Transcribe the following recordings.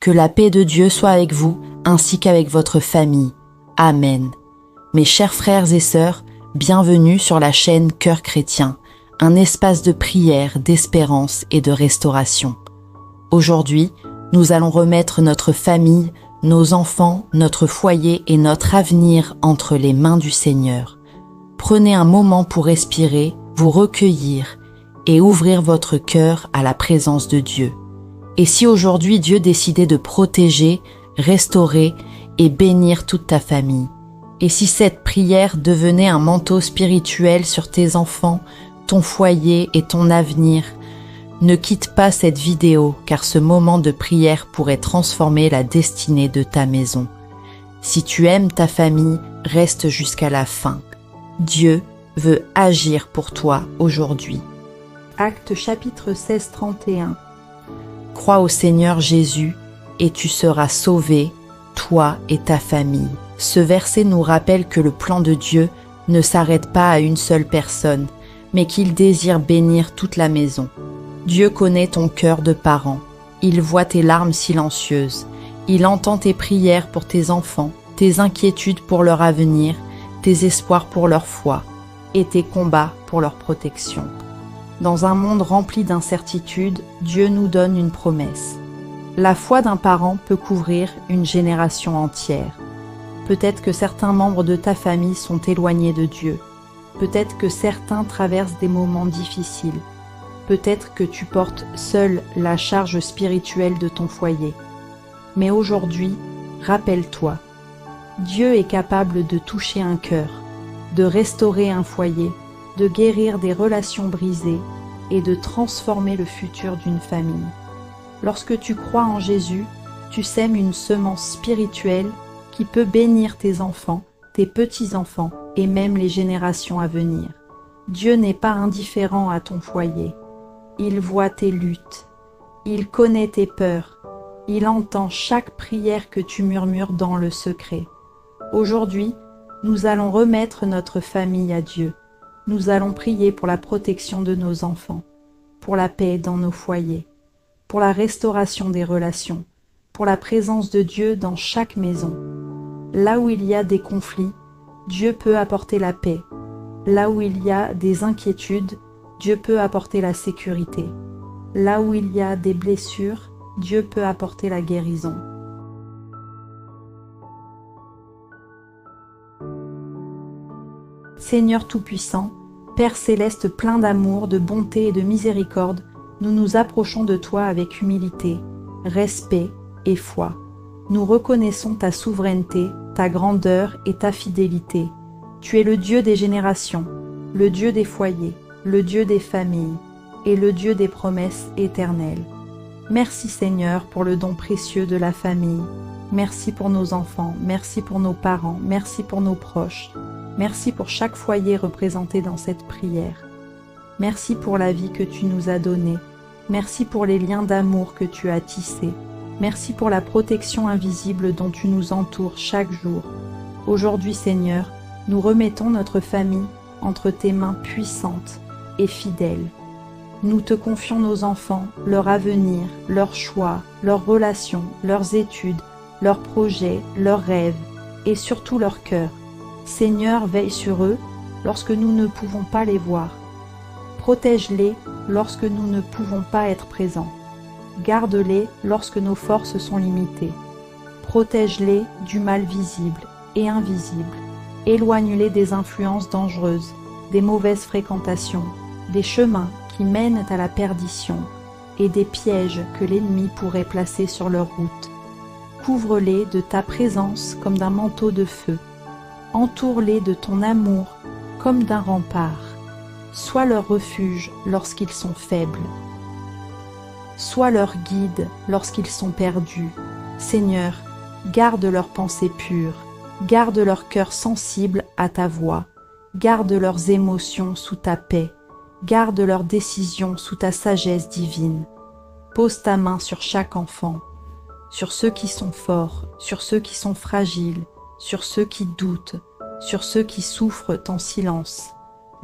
Que la paix de Dieu soit avec vous, ainsi qu'avec votre famille. Amen. Mes chers frères et sœurs, bienvenue sur la chaîne Cœur Chrétien, un espace de prière, d'espérance et de restauration. Aujourd'hui, nous allons remettre notre famille, nos enfants, notre foyer et notre avenir entre les mains du Seigneur. Prenez un moment pour respirer, vous recueillir et ouvrir votre cœur à la présence de Dieu. Et si aujourd'hui Dieu décidait de protéger, restaurer et bénir toute ta famille? Et si cette prière devenait un manteau spirituel sur tes enfants, ton foyer et ton avenir? Ne quitte pas cette vidéo car ce moment de prière pourrait transformer la destinée de ta maison. Si tu aimes ta famille, reste jusqu'à la fin. Dieu veut agir pour toi aujourd'hui. Actes chapitre 16, 31. Crois au Seigneur Jésus et tu seras sauvé, toi et ta famille. Ce verset nous rappelle que le plan de Dieu ne s'arrête pas à une seule personne, mais qu'il désire bénir toute la maison. Dieu connaît ton cœur de parent. Il voit tes larmes silencieuses. Il entend tes prières pour tes enfants, tes inquiétudes pour leur avenir, tes espoirs pour leur foi et tes combats pour leur protection. Dans un monde rempli d'incertitudes, Dieu nous donne une promesse. La foi d'un parent peut couvrir une génération entière. Peut-être que certains membres de ta famille sont éloignés de Dieu. Peut-être que certains traversent des moments difficiles. Peut-être que tu portes seul la charge spirituelle de ton foyer. Mais aujourd'hui, rappelle-toi, Dieu est capable de toucher un cœur, de restaurer un foyer, de guérir des relations brisées et de transformer le futur d'une famille. Lorsque tu crois en Jésus, tu sèmes une semence spirituelle qui peut bénir tes enfants, tes petits-enfants et même les générations à venir. Dieu n'est pas indifférent à ton foyer. Il voit tes luttes. Il connaît tes peurs. Il entend chaque prière que tu murmures dans le secret. Aujourd'hui, nous allons remettre notre famille à Dieu. Nous allons prier pour la protection de nos enfants, pour la paix dans nos foyers, pour la restauration des relations, pour la présence de Dieu dans chaque maison. Là où il y a des conflits, Dieu peut apporter la paix. Là où il y a des inquiétudes, Dieu peut apporter la sécurité. Là où il y a des blessures, Dieu peut apporter la guérison. Seigneur Tout-Puissant, Père Céleste plein d'amour, de bonté et de miséricorde, nous nous approchons de toi avec humilité, respect et foi. Nous reconnaissons ta souveraineté, ta grandeur et ta fidélité. Tu es le Dieu des générations, le Dieu des foyers, le Dieu des familles et le Dieu des promesses éternelles. Merci Seigneur pour le don précieux de la famille. Merci pour nos enfants, merci pour nos parents, merci pour nos proches. Merci pour chaque foyer représenté dans cette prière. Merci pour la vie que tu nous as donnée. Merci pour les liens d'amour que tu as tissés. Merci pour la protection invisible dont tu nous entoures chaque jour. Aujourd'hui Seigneur, nous remettons notre famille entre tes mains puissantes et fidèles. Nous te confions nos enfants, leur avenir, leurs choix, leurs relations, leurs études, leurs projets, leurs rêves et surtout leur cœur. Seigneur, veille sur eux lorsque nous ne pouvons pas les voir. Protège-les lorsque nous ne pouvons pas être présents. Garde-les lorsque nos forces sont limitées. Protège-les du mal visible et invisible. Éloigne-les des influences dangereuses, des mauvaises fréquentations, des chemins qui mènent à la perdition et des pièges que l'ennemi pourrait placer sur leur route. Couvre-les de ta présence comme d'un manteau de feu. Entoure-les de ton amour comme d'un rempart. Sois leur refuge lorsqu'ils sont faibles. Sois leur guide lorsqu'ils sont perdus. Seigneur, garde leurs pensées pures, garde leur cœur sensible à ta voix, garde leurs émotions sous ta paix, garde leurs décisions sous ta sagesse divine. Pose ta main sur chaque enfant, sur ceux qui sont forts, sur ceux qui sont fragiles, sur ceux qui doutent, sur ceux qui souffrent en silence.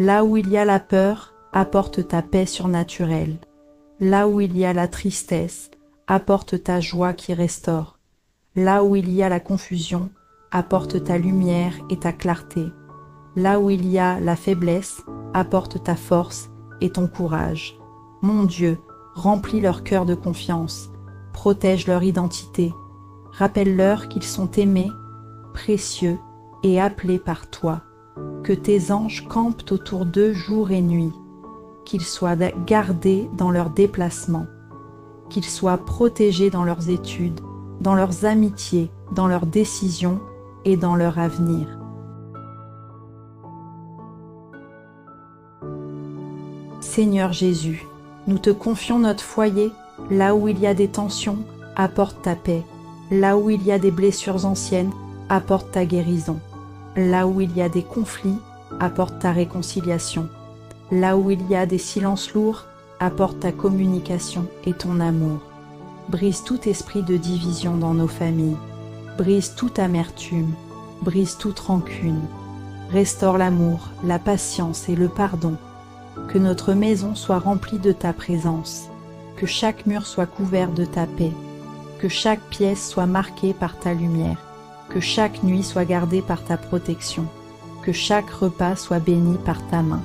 Là où il y a la peur, apporte ta paix surnaturelle. Là où il y a la tristesse, apporte ta joie qui restaure. Là où il y a la confusion, apporte ta lumière et ta clarté. Là où il y a la faiblesse, apporte ta force et ton courage. Mon Dieu, remplis leur cœur de confiance, protège leur identité, rappelle-leur qu'ils sont aimés, précieux et appelés par toi. Que tes anges campent autour d'eux jour et nuit, qu'ils soient gardés dans leurs déplacements, qu'ils soient protégés dans leurs études, dans leurs amitiés, dans leurs décisions et dans leur avenir. Seigneur Jésus, nous te confions notre foyer. Là où il y a des tensions, apporte ta paix. Là où il y a des blessures anciennes, apporte ta guérison. Là où il y a des conflits, apporte ta réconciliation. Là où il y a des silences lourds, apporte ta communication et ton amour. Brise tout esprit de division dans nos familles. Brise toute amertume. Brise toute rancune. Restaure l'amour, la patience et le pardon. Que notre maison soit remplie de ta présence. Que chaque mur soit couvert de ta paix. Que chaque pièce soit marquée par ta lumière. Que chaque nuit soit gardée par ta protection. Que chaque repas soit béni par ta main.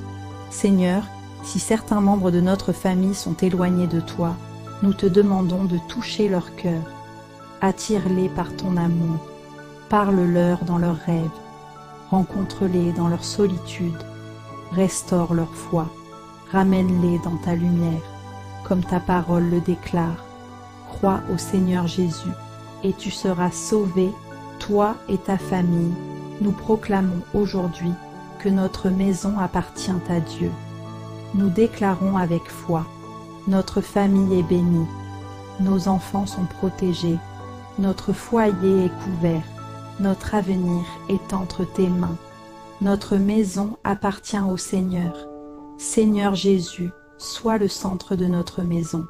Seigneur, si certains membres de notre famille sont éloignés de toi, nous te demandons de toucher leur cœur. Attire-les par ton amour. Parle-leur dans leurs rêves. Rencontre-les dans leur solitude. Restaure leur foi. Ramène-les dans ta lumière, comme ta parole le déclare. Crois au Seigneur Jésus, et tu seras sauvé, toi et ta famille. Nous proclamons aujourd'hui que notre maison appartient à Dieu. Nous déclarons avec foi, notre famille est bénie, nos enfants sont protégés, notre foyer est couvert, notre avenir est entre tes mains. Notre maison appartient au Seigneur. Seigneur Jésus, sois le centre de notre maison,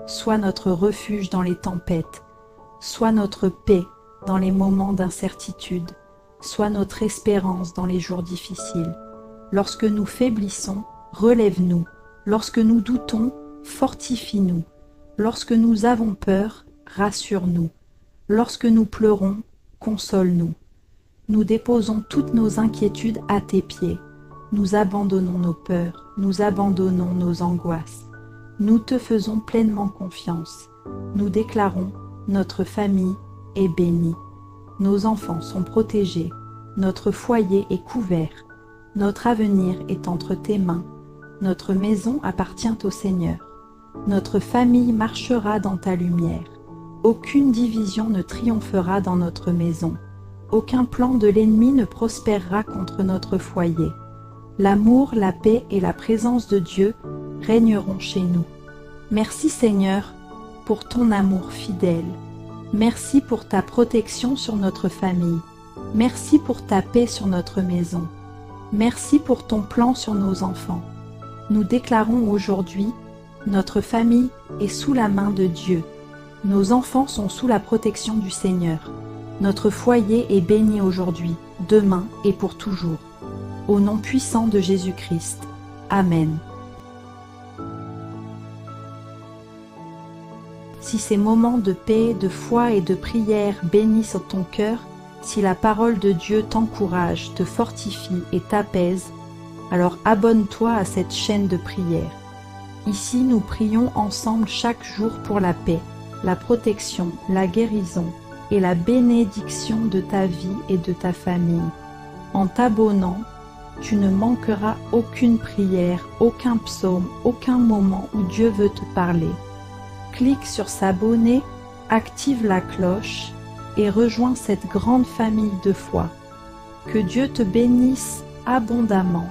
sois notre refuge dans les tempêtes, sois notre paix dans les moments d'incertitude, sois notre espérance dans les jours difficiles. Lorsque nous faiblissons, relève-nous. Lorsque nous doutons, fortifie-nous. Lorsque nous avons peur, rassure-nous. Lorsque nous pleurons, console-nous. Nous déposons toutes nos inquiétudes à tes pieds. Nous abandonnons nos peurs, nous abandonnons nos angoisses. Nous te faisons pleinement confiance. Nous déclarons, notre famille est bénie. Nos enfants sont protégés, notre foyer est couvert. Notre avenir est entre tes mains. Notre maison appartient au Seigneur. Notre famille marchera dans ta lumière. Aucune division ne triomphera dans notre maison. Aucun plan de l'ennemi ne prospérera contre notre foyer. L'amour, la paix et la présence de Dieu régneront chez nous. Merci Seigneur pour ton amour fidèle. Merci pour ta protection sur notre famille. Merci pour ta paix sur notre maison. Merci pour ton plan sur nos enfants. Nous déclarons aujourd'hui, notre famille est sous la main de Dieu. Nos enfants sont sous la protection du Seigneur. Notre foyer est béni aujourd'hui, demain et pour toujours. Au nom puissant de Jésus-Christ. Amen. Si ces moments de paix, de foi et de prière bénissent ton cœur, si la parole de Dieu t'encourage, te fortifie et t'apaise, alors abonne-toi à cette chaîne de prière. Ici, nous prions ensemble chaque jour pour la paix, la protection, la guérison et la bénédiction de ta vie et de ta famille. En t'abonnant, tu ne manqueras aucune prière, aucun psaume, aucun moment où Dieu veut te parler. Clique sur s'abonner, active la cloche et rejoins cette grande famille de foi. Que Dieu te bénisse abondamment.